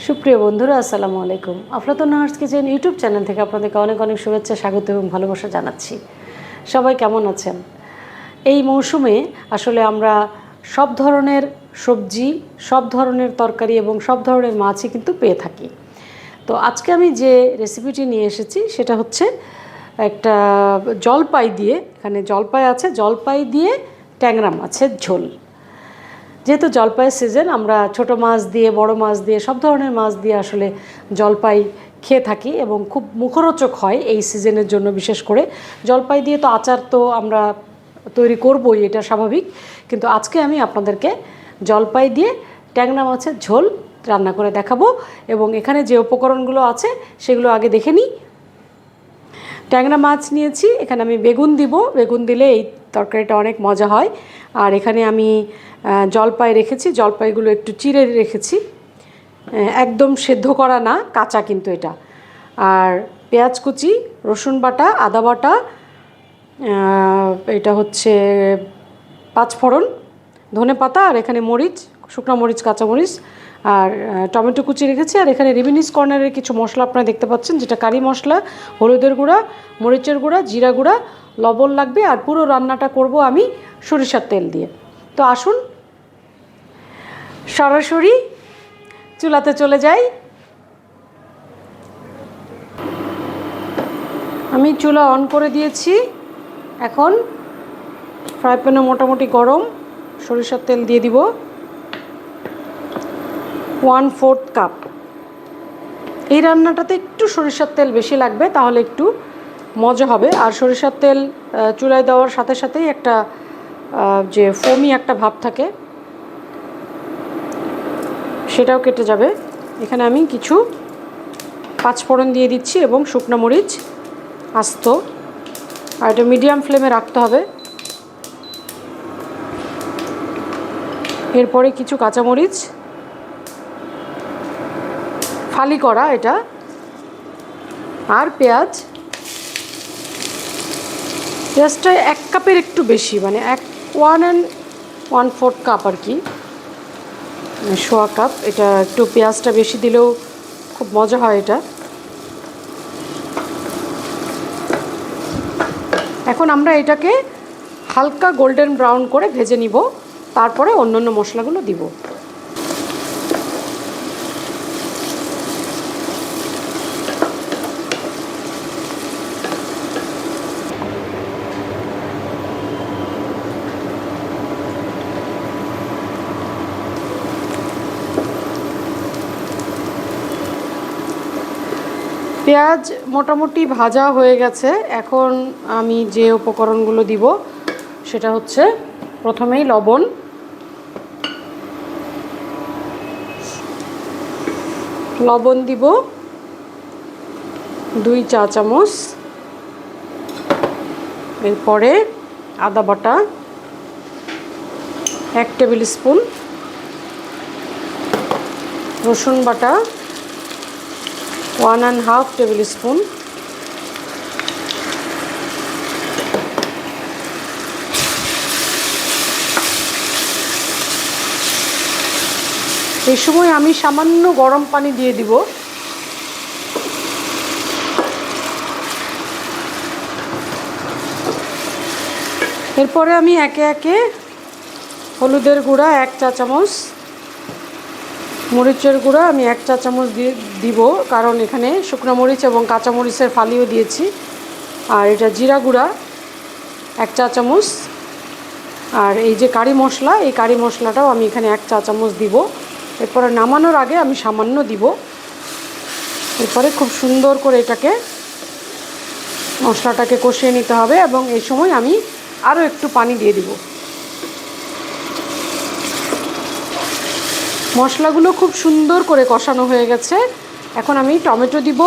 সুপ্রিয় বন্ধুরা, আসসালামু আলাইকুম। আফলাতুন নাহার্স কিচেন ইউটিউব চ্যানেল থেকে আপনাদেরকে অনেক অনেক শুভেচ্ছা, স্বাগত এবং ভালোবাসা জানাচ্ছি। সবাই কেমন আছেন? এই মৌসুমে আসলে আমরা সব ধরনের সবজি, সব ধরনের তরকারি এবং সব ধরনের মাছই কিন্তু পেয়ে থাকি। তো আজকে আমি যে রেসিপিটি নিয়ে এসেছি সেটা হচ্ছে একটা জলপাই দিয়ে, এখানে জলপাই আছে, জলপাই দিয়ে ট্যাংরা মাছের ঝোল। যেহেতু জলপাইয়ের সিজন, আমরা ছোট মাছ দিয়ে, বড় মাছ দিয়ে, সব ধরনের মাছ দিয়ে আসলে জলপাই খেয়ে থাকি এবং খুব মুখরোচক হয় এই সিজনের জন্য। বিশেষ করে জলপাই দিয়ে তো আচার তো আমরা তৈরি করবই, এটা স্বাভাবিক, কিন্তু আজকে আমি আপনাদেরকে জলপাই দিয়ে ট্যাংরা মাছের ঝোল রান্না করে দেখাবো। এবং এখানে যে উপকরণগুলো আছে সেগুলো আগে দেখে নিই। ট্যাংরা মাছ নিয়েছি, এখানে আমি বেগুন দিব, বেগুন দিলে এই তরকারিটা অনেক মজা হয়। আর এখানে আমি জলপাই রেখেছি, জলপাইগুলো একটু চিড়ে রেখেছি, একদম সেদ্ধ করা না, কাঁচা কিন্তু এটা। আর পেঁয়াজ কুচি, রসুন বাটা, আদা বাটা, এটা হচ্ছে পাঁচফোড়ন, ধনে পাতা, আর এখানে মরিচ, শুকনো মরিচ, কাঁচা মরিচ, আর টমেটো কুচি রেখেছি। আর এখানে রিমিনিস কর্নারের কিছু মশলা আপনারা দেখতে পাচ্ছেন, যেটা কারি মশলা, হলুদের গুঁড়া, মরিচের গুঁড়া, জিরা গুঁড়া, লবণ লাগবে। আর পুরো রান্নাটা করব আমি সরিষার তেল দিয়ে। তো আসুন সরাসরি চুলাতে চলে যাই। আমি চুলা অন করে দিয়েছি। এখন ফ্রাই প্যানে মোটামুটি গরম, সরিষার তেল দিয়ে দিব 1/4 কাপ। এই রান্নাটাতে একটু সরিষার তেল বেশি লাগবে, তাহলে একটু মজা হবে। আর সরিষার তেল চুলায় দেওয়ার সাথে সাথেই একটা যে ফোমি একটা ভাব থাকে, সেটাও কেটে যাবে। এখানে আমি কিছু পাঁচফোড়ন দিয়ে দিচ্ছি এবং শুকনো মরিচ আস্ত, আর এটা মিডিয়াম ফ্লেমে রাখতে হবে। এরপরে কিছু কাঁচামরিচ ফালি করা এটা, আর পেঁয়াজটা 1 কাপের একটু বেশি, মানে 1.4 কাপ আর কি, সোয়া কাপ। এটা একটু পেঁয়াজটা বেশি দিলেও খুব মজা হয় এটা। এখন আমরা এটাকে হালকা গোল্ডেন ব্রাউন করে ভেজে নিব, তারপরে অন্যান্য মশলাগুলো দিব। পেঁয়াজ মোটামুটি ভাজা হয়ে গেছে। এখন আমি যে উপকরণগুলো দিব সেটা হচ্ছে, প্রথমেই লবণ দিব 2 চা চামচ। এরপরে আদা বাটা 1 টেবিল স্পুন, রসুন বাটা 1.5 টেবিল স্পুন, এই সময় আমি সামান্য গরম পানি দিয়ে দিব। এরপরে আমি একে একে হলুদের গুঁড়া 1 চা চামচ, মরিচের গুঁড়া আমি 1 চা চামচ দিয়ে দিব, কারণ এখানে শুকনো মরিচ এবং কাঁচা মরিচের ফালিও দিয়েছি। আর এটা জিরা গুঁড়া 1 চা চামচ। আর এই যে কারি মশলা, এই কারি মশলাটাও আমি এখানে 1 চা চামচ দিব। এরপরে নামানোর আগে আমি সামান্য দিব। এরপরে খুব সুন্দর করে এটাকে, মশলাটাকে কষিয়ে নিতে হবে, এবং এই সময় আমি আরও একটু পানি দিয়ে দিব। মশলাগুলো খুব সুন্দর করে কষানো হয়ে গেছে। এখন আমি টমেটো দিব,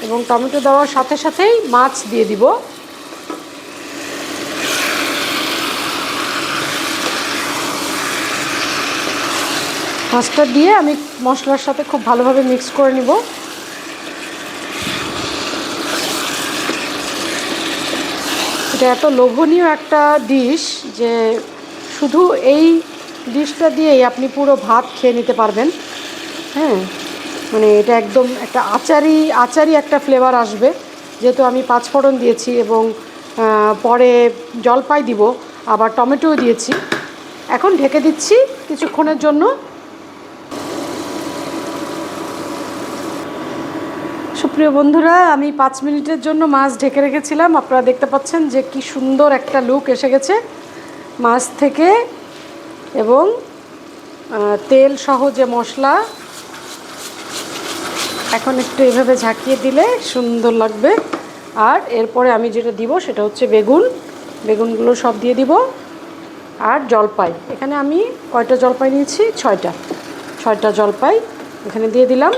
এবং টমেটো দেওয়ার সাথে সাথেই মাছ দিয়ে দিব। মাছটা দিয়ে আমি মশলার সাথে খুব ভালোভাবে মিক্স করে নিব। এটা এত লোভনীয় একটা ডিশ যে শুধু এই ডিশটা দিয়েই আপনি পুরো ভাত খেয়ে নিতে পারবেন। হ্যাঁ, মানে এটা একদম একটা আচারি একটা ফ্লেভার আসবে, যেহেতু আমি 5 ফোড়ন দিয়েছি এবং পরে জলপাই দিব, আবার টমেটোও দিয়েছি। এখন ঢেকে দিচ্ছি কিছুক্ষণের জন্য। সুপ্রিয় বন্ধুরা, আমি 5 মিনিটের জন্য মাছ ঢেকে রেখেছিলাম। আপনারা দেখতে পাচ্ছেন যে কি সুন্দর একটা লুক এসে গেছে মাছ থেকে, এবং তেল সহ যে মশলা, এখন একটু এভাবে ঝাঁকিয়ে দিলে সুন্দর লাগবে। আর এরপরে আমি যেটা দিব সেটা হচ্ছে বেগুনগুলো সব দিয়ে দিব, আর জলপাই। এখানে আমি কয়টা জলপাই নিয়েছি? 6টা জলপাই এখানে দিয়ে দিলাম।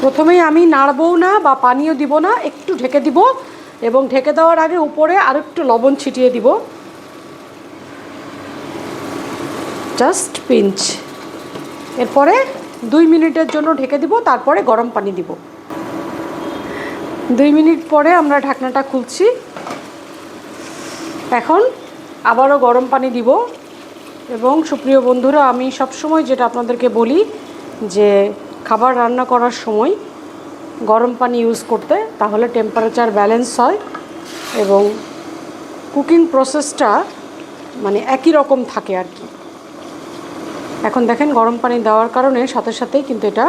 প্রথমেই আমি নাড়বও না বা পানিও দিব না, একটু ঢেকে দিব, এবং ঢেকে দেওয়ার আগে উপরে আরেকটু লবণ ছিটিয়ে দিব, জাস্ট পিঞ্চ। এরপরে 2 মিনিটের জন্য ঢেকে দিব, তারপরে গরম পানি দিব। 2 মিনিট পরে আমরা ঢাকনাটা খুলছি। এখন আবারও গরম পানি দিব। এবং সুপ্রিয় বন্ধুরা, আমি সবসময় যেটা আপনাদেরকে বলি যে খাবার রান্না করার সময় গরম পানি ইউজ করতে, তাহলে টেম্পারেচার ব্যালেন্স হয় এবং কুকিং প্রসেসটা মানে একই রকম থাকে আর কি। এখন দেখেন গরম পানি দেওয়ার কারণে সাথে সাথেই কিন্তু এটা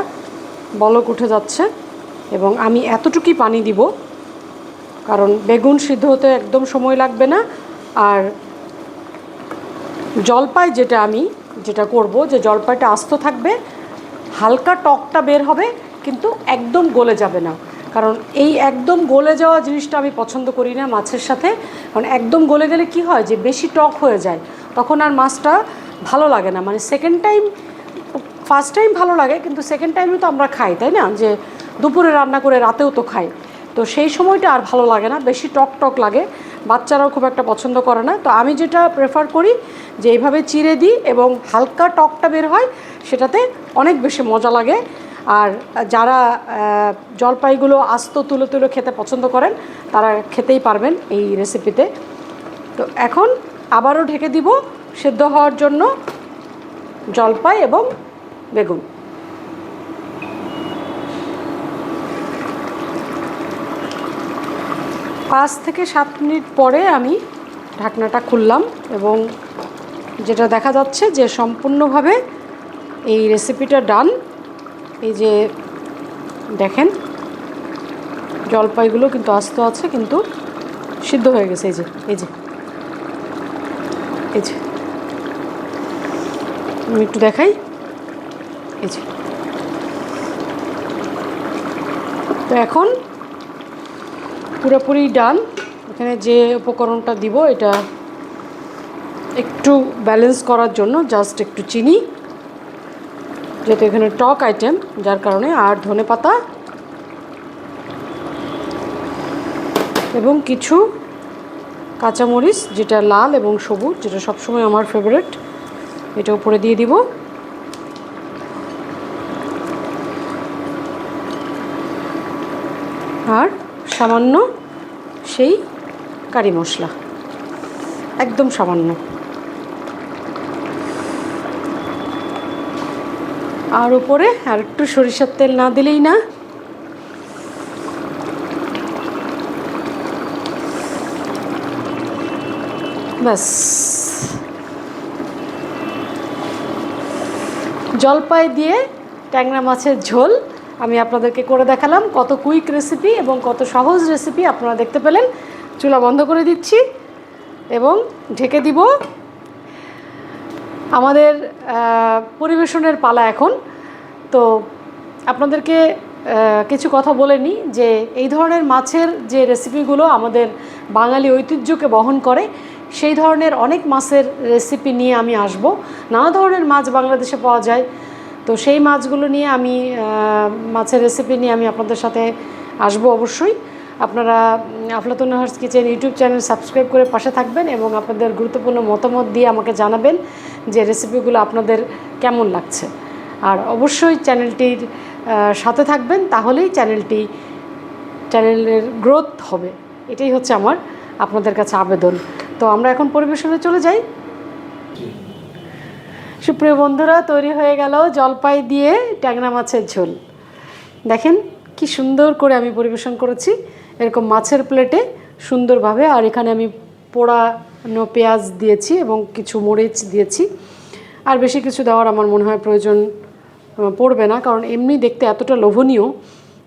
বলক উঠে যাচ্ছে, এবং আমি এতটুকুই পানি দিব, কারণ বেগুন সিদ্ধ হতে একদম সময় লাগবে না। আর জলপাই যেটা করব, যে জলপাইটা আস্ত থাকবে, হালকা টকটা বের হবে, কিন্তু একদম গলে যাবে না। কারণ এই একদম গলে যাওয়া জিনিসটা আমি পছন্দ করি না মাছের সাথে। কারণ একদম গলে গেলে কি হয় যে বেশি টক হয়ে যায়, তখন আর মাছটা ভালো লাগে না। মানে ফার্স্ট টাইম ভালো লাগে, কিন্তু সেকেন্ড টাইমে তো আমরা খাই, তাই না? যে দুপুরে রান্না করে রাতেও তো খাই, তো সেই সময়টা আর ভালো লাগে না, বেশি টক লাগে, বাচ্চারাও খুব একটা পছন্দ করে না। তো আমি যেটা প্রেফার করি যে এইভাবে চিড়ে দিই এবং হালকা টকটা বের হয়, সেটাতে অনেক বেশি মজা লাগে। আর যারা জলপাইগুলো আস্ত তুলে খেতে পছন্দ করেন, তারা খেতেই পারবেন এই রেসিপিতে। তো এখন আবারও ঢেকে দিব সেদ্ধ হওয়ার জন্য জলপাই এবং বেগুন। পাঁচ থেকে 7 মিনিট পরে আমি ঢাকনাটা খুললাম, এবং যেটা দেখা যাচ্ছে যে সম্পূর্ণভাবে এই রেসিপিটা ডান। এই যে দেখেন জলপাইগুলো কিন্তু আস্ত আছে, কিন্তু সিদ্ধ হয়ে গেছে। এই যে আমি একটু দেখাই, এই যে। তো এখন পুরোপুরি ডান। এখানে যে উপকরণটা দিব, এটা একটু ব্যালেন্স করার জন্য জাস্ট একটু চিনি, যেহেতু এখানে টক আইটেম, যার কারণে, আর ধনেপাতা এবং কিছু কাঁচামরিচ, যেটা লাল এবং সবুজ, যেটা সবসময় আমার ফেভারিট, এটা উপরে দিয়ে দিব। আর সামান্য সেই কারি মশলা, একদম সামান্য। আর উপরে আর একটু সরিষার তেল না দিলেই না। ব্যাস, জলপাই দিয়ে ট্যাংরা মাছের ঝোল আমি আপনাদেরকে করে দেখালাম। কত কুইক রেসিপি এবং কত সহজ রেসিপি আপনারা দেখতে পেলেন। চুলা বন্ধ করে দিচ্ছি এবং ঢেকে দিব। আমাদের পরিবেশনের পালা এখন। তো আপনাদেরকে কিছু কথা বলে নিই যে এই ধরনের মাছের যে রেসিপিগুলো আমাদের বাঙালি ঐতিহ্যকে বহন করে, সেই ধরনের অনেক মাছের রেসিপি নিয়ে আমি আসব। নানা ধরনের মাছ বাংলাদেশে পাওয়া যায়, তো সেই মাছগুলো নিয়ে আমি মাছের রেসিপি নিয়ে আমি আপনাদের সাথে আসব অবশ্যই। আপনারা Aflatun Nahar's kitchen YouTube channel subscribe করে পাশে থাকবেন এবং আপনাদের গুরুত্বপূর্ণ মতামত দিয়ে আমাকে জানাবেন যে রেসিপিগুলো আপনাদের কেমন লাগছে। আর অবশ্যই চ্যানেলটির সাথে থাকবেন, তাহলেই চ্যানেলের গ্রোথ হবে। এটাই হচ্ছে আমার আপনাদের কাছে আবেদন। তো আমরা এখন পরিবেশনে চলে যাই। সুপ্রিয় বন্ধুরা, তৈরি হয়ে গেল জলপাই দিয়ে ট্যাংরা মাছের ঝোল। দেখেন কি সুন্দর করে আমি পরিবেশন করেছি এরকম মাছের প্লেটে সুন্দরভাবে। আর এখানে আমি পোড়ানো পেঁয়াজ দিয়েছি এবং কিছু মরিচ দিয়েছি। আর বেশি কিছু দেওয়ার আমার মনে হয় প্রয়োজন পড়বে না, কারণ এমনি দেখতে এতটা লোভনীয়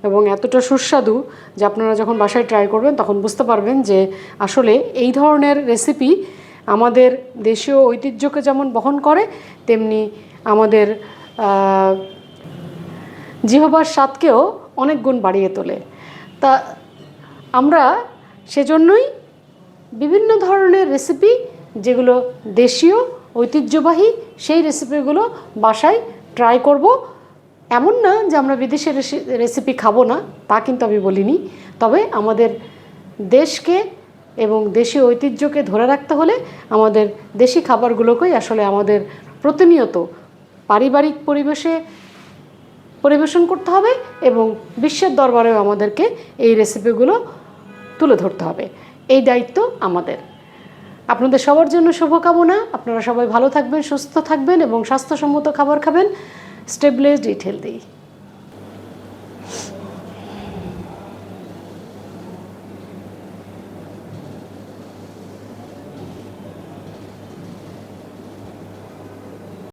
এবং এতটা সুস্বাদু যে আপনারা যখন বাসায় ট্রাই করবেন তখন বুঝতে পারবেন যে আসলে এই ধরনের রেসিপি আমাদের দেশীয় ঐতিহ্যকে যেমন বহন করে, তেমনি আমাদের জিহ্বার স্বাদকেও অনেক গুণ বাড়িয়ে তোলে। তা আমরা সেজন্যই বিভিন্ন ধরনের রেসিপি যেগুলো দেশীয় ঐতিহ্যবাহী সেই রেসিপিগুলো বাসায় ট্রাই করব। এমন না যে আমরা বিদেশের রেসিপি খাবো না, তা কিন্তু আমি বলিনি। তবে আমাদের দেশকে এবং দেশীয় ঐতিহ্যকে ধরে রাখতে হলে আমাদের দেশি খাবারগুলোকেই আসলে আমাদের প্রতিনিয়ত পারিবারিক পরিবেশে পরিবেশন করতে হবে এবং বিশ্বের দরবারেও আমাদেরকে এই রেসিপিগুলো তুলে ধরতে হবে। এই দায়িত্ব আমাদের। আপনাদের সবার জন্য শুভকামনা। আপনারা সবাই ভালো থাকবেন, সুস্থ থাকবেন এবং স্বাস্থ্যসম্মত খাবার খাবেন। স্টে ব্লেসড, ইট হেলদি।